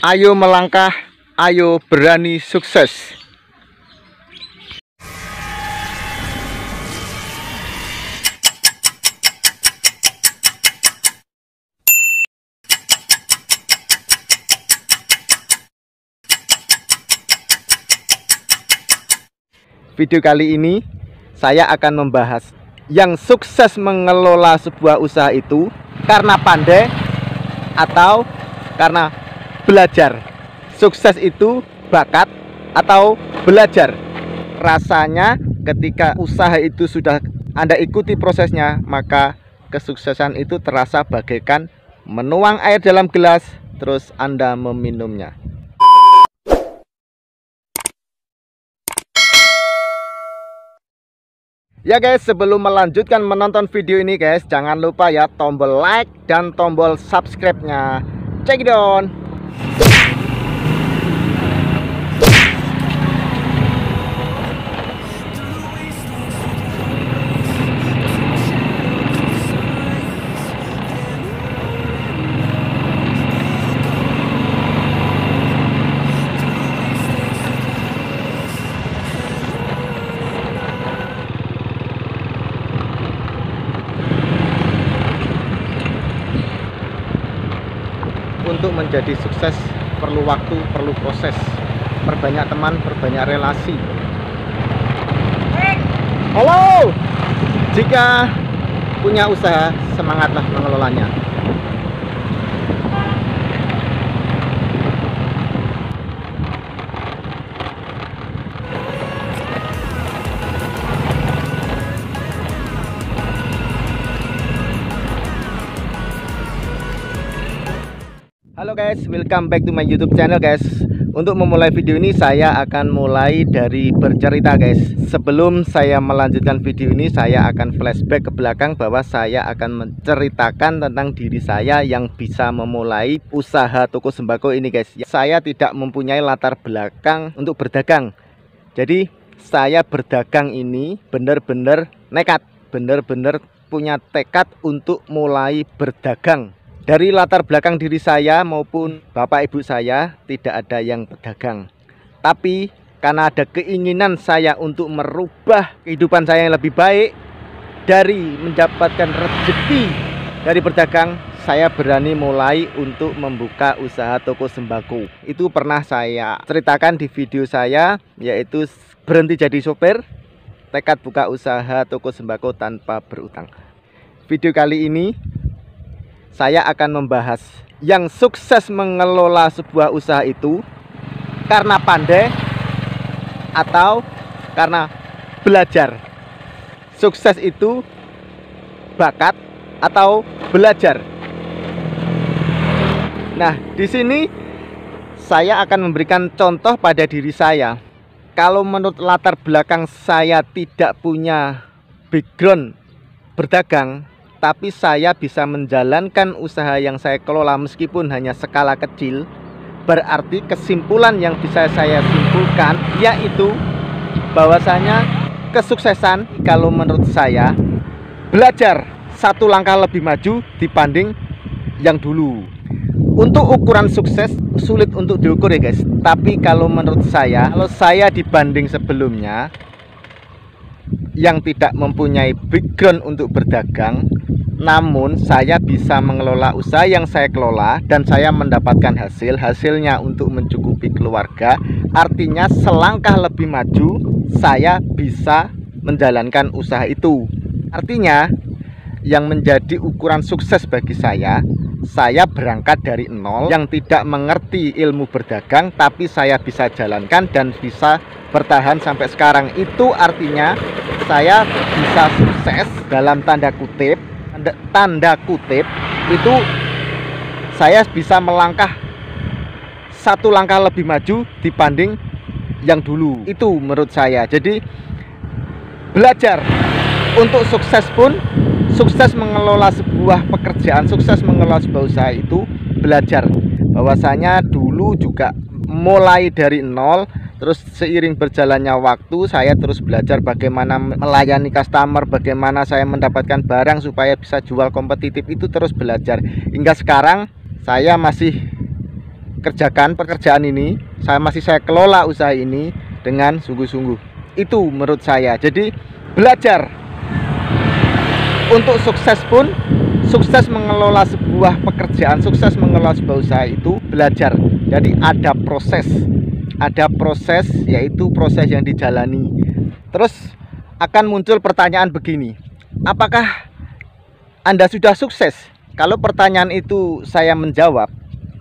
Ayo melangkah, ayo berani sukses. Video kali ini saya akan membahas yang sukses mengelola sebuah usaha itu karena pandai atau karena belajar. Sukses itu bakat atau belajar. Rasanya ketika usaha itu sudah Anda ikuti prosesnya, maka kesuksesan itu terasa bagaikan menuang air dalam gelas terus Anda meminumnya. Ya guys, sebelum melanjutkan menonton video ini guys, jangan lupa ya tombol like dan tombol subscribe-nya. Check it on. Untuk menjadi sukses perlu waktu, perlu proses, perbanyak teman, perbanyak relasi. Halo, jika punya usaha, semangatlah mengelolanya. Halo guys, welcome back to my YouTube channel guys. Untuk memulai video ini saya akan mulai dari bercerita guys. Sebelum saya melanjutkan video ini, saya akan flashback ke belakang bahwa saya akan menceritakan tentang diri saya yang bisa memulai usaha toko sembako ini guys. Saya tidak mempunyai latar belakang untuk berdagang. Jadi saya berdagang ini benar-benar nekat, benar-benar punya tekad untuk mulai berdagang. Dari latar belakang diri saya maupun bapak ibu saya tidak ada yang pedagang. Tapi karena ada keinginan saya untuk merubah kehidupan saya yang lebih baik, dari mendapatkan rezeki dari berdagang, saya berani mulai untuk membuka usaha toko sembako. Itu pernah saya ceritakan di video saya, yaitu berhenti jadi sopir, tekad buka usaha toko sembako tanpa berutang. Video kali ini saya akan membahas yang sukses mengelola sebuah usaha itu karena pandai atau karena belajar. Sukses itu bakat atau belajar. Nah, di sini saya akan memberikan contoh pada diri saya. Kalau menurut latar belakang saya tidak punya background berdagang, tapi saya bisa menjalankan usaha yang saya kelola meskipun hanya skala kecil. Berarti kesimpulan yang bisa saya simpulkan yaitu bahwasanya kesuksesan kalau menurut saya belajar satu langkah lebih maju dibanding yang dulu. Untuk ukuran sukses sulit untuk diukur ya guys. Tapi kalau menurut saya, kalau saya dibanding sebelumnya yang tidak mempunyai background untuk berdagang, namun saya bisa mengelola usaha yang saya kelola dan saya mendapatkan hasilnya untuk mencukupi keluarga. Artinya selangkah lebih maju saya bisa menjalankan usaha itu. Artinya yang menjadi ukuran sukses bagi saya berangkat dari nol, yang tidak mengerti ilmu berdagang, tapi saya bisa jalankan dan bisa bertahan sampai sekarang. Itu artinya saya bisa sukses dalam tanda kutip itu saya bisa melangkah satu langkah lebih maju dibanding yang dulu. Itu menurut saya. Jadi belajar untuk sukses pun, sukses mengelola sebuah pekerjaan, sukses mengelola sebuah usaha itu belajar. Bahwasanya dulu juga mulai dari nol, terus seiring berjalannya waktu saya terus belajar bagaimana melayani customer, bagaimana saya mendapatkan barang supaya bisa jual kompetitif. Itu terus belajar hingga sekarang saya masih kerjakan pekerjaan ini, saya kelola usaha ini dengan sungguh-sungguh. Itu menurut saya. Jadi belajar untuk sukses pun, sukses mengelola sebuah pekerjaan, sukses mengelola sebuah usaha itu belajar. Jadi ada proses, yaitu proses yang dijalani. Terus akan muncul pertanyaan begini, apakah Anda sudah sukses? Kalau pertanyaan itu saya menjawab,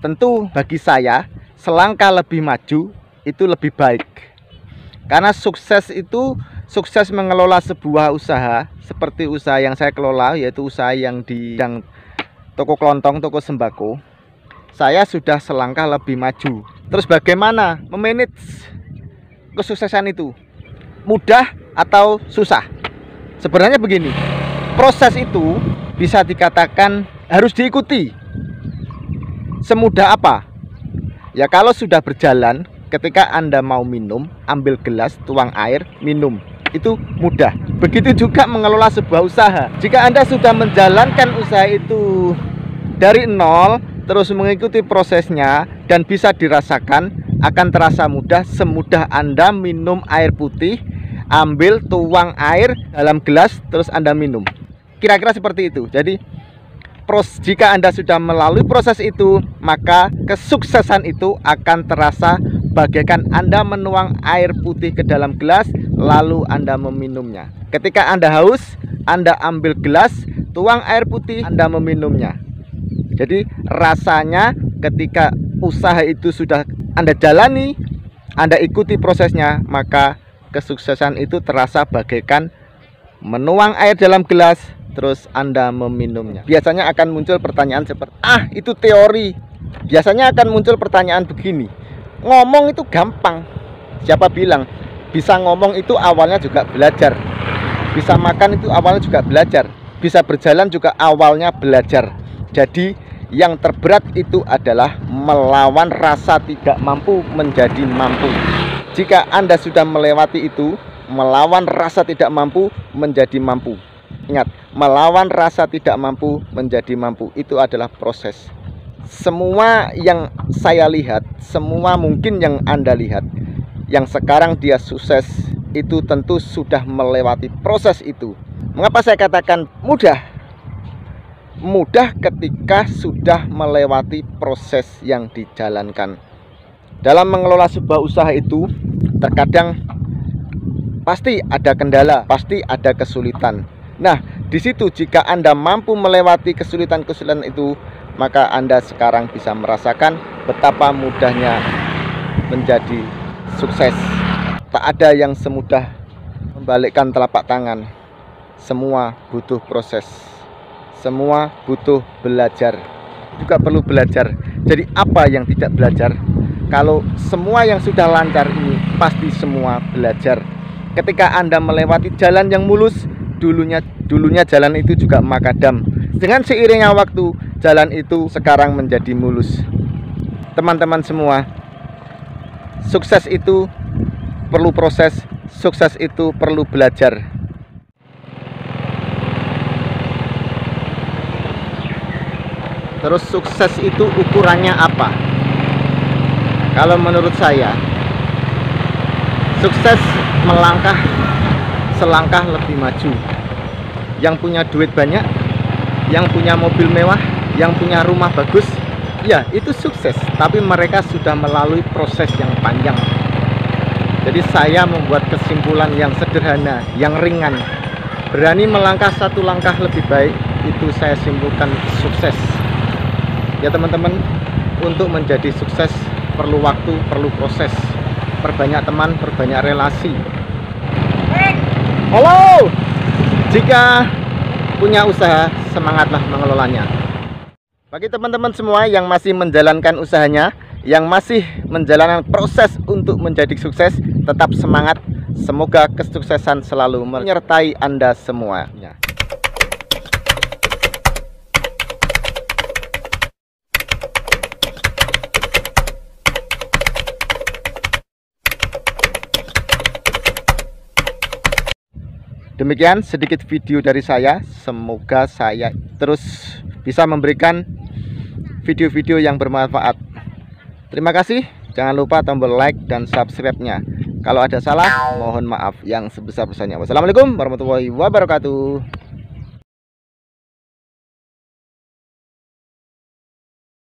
tentu bagi saya selangkah lebih maju itu lebih baik. Karena sukses itu, sukses mengelola sebuah usaha seperti usaha yang saya kelola, yaitu usaha yang di bidang toko kelontong, toko sembako, saya sudah selangkah lebih maju. Terus bagaimana memanage kesuksesan itu? Mudah atau susah? Sebenarnya begini, proses itu bisa dikatakan harus diikuti. Semudah apa? Ya kalau sudah berjalan, ketika Anda mau minum, ambil gelas, tuang air, minum. Itu mudah. Begitu juga mengelola sebuah usaha. Jika Anda sudah menjalankan usaha itu dari nol, terus mengikuti prosesnya dan bisa dirasakan, akan terasa mudah, semudah Anda minum air putih, ambil, tuang air dalam gelas, terus Anda minum. Kira-kira seperti itu. Jadi jika Anda sudah melalui proses itu, maka kesuksesan itu akan terasa bagaikan Anda menuang air putih ke dalam gelas, lalu Anda meminumnya. Ketika Anda haus, Anda ambil gelas, tuang air putih, Anda meminumnya. Jadi rasanya ketika usaha itu sudah Anda jalani, Anda ikuti prosesnya, maka kesuksesan itu terasa bagaikan menuang air dalam gelas, terus Anda meminumnya. Biasanya akan muncul pertanyaan seperti, itu teori. Biasanya akan muncul pertanyaan begini, ngomong itu gampang. Siapa bilang? Bisa ngomong itu awalnya juga belajar. Bisa makan itu awalnya juga belajar. Bisa berjalan juga awalnya belajar. Jadi yang terberat itu adalah melawan rasa tidak mampu menjadi mampu. Jika Anda sudah melewati itu, melawan rasa tidak mampu menjadi mampu. Ingat, melawan rasa tidak mampu menjadi mampu itu adalah proses. Semua yang saya lihat, semua mungkin yang Anda lihat, yang sekarang dia sukses, itu tentu sudah melewati proses itu. Mengapa saya katakan mudah? Mudah ketika sudah melewati proses yang dijalankan. Dalam mengelola sebuah usaha itu, terkadang pasti ada kendala, pasti ada kesulitan. Nah, di situ jika Anda mampu melewati kesulitan-kesulitan itu, maka Anda sekarang bisa merasakan betapa mudahnya menjadi sukses. Tak ada yang semudah membalikkan telapak tangan. Semua butuh proses. Semua butuh belajar. Juga perlu belajar. Jadi apa yang tidak belajar? Kalau semua yang sudah lancar ini, pasti semua belajar. Ketika Anda melewati jalan yang mulus, dulunya jalan itu juga makadam. Dengan seiringnya waktu, jalan itu sekarang menjadi mulus. Teman-teman semua, sukses itu perlu proses, sukses itu perlu belajar. Terus sukses itu ukurannya apa? Kalau menurut saya, sukses melangkah selangkah lebih maju. Yang punya duit banyak, yang punya mobil mewah, yang punya rumah bagus, ya itu sukses. Tapi mereka sudah melalui proses yang panjang. Jadi saya membuat kesimpulan yang sederhana, yang ringan. Berani melangkah satu langkah lebih baik, itu saya simpulkan sukses. Ya teman-teman, untuk menjadi sukses perlu waktu, perlu proses. Perbanyak teman, perbanyak relasi. Halo, jika punya usaha, semangatlah mengelolanya. Bagi teman-teman semua yang masih menjalankan usahanya, yang masih menjalankan proses untuk menjadi sukses, tetap semangat. Semoga kesuksesan selalu menyertai Anda semuanya. Demikian sedikit video dari saya. Semoga saya terus bisa memberikan video-video yang bermanfaat. Terima kasih. Jangan lupa tombol like dan subscribe-nya. Kalau ada salah, mohon maaf yang sebesar-besarnya. Wassalamualaikum warahmatullahi wabarakatuh.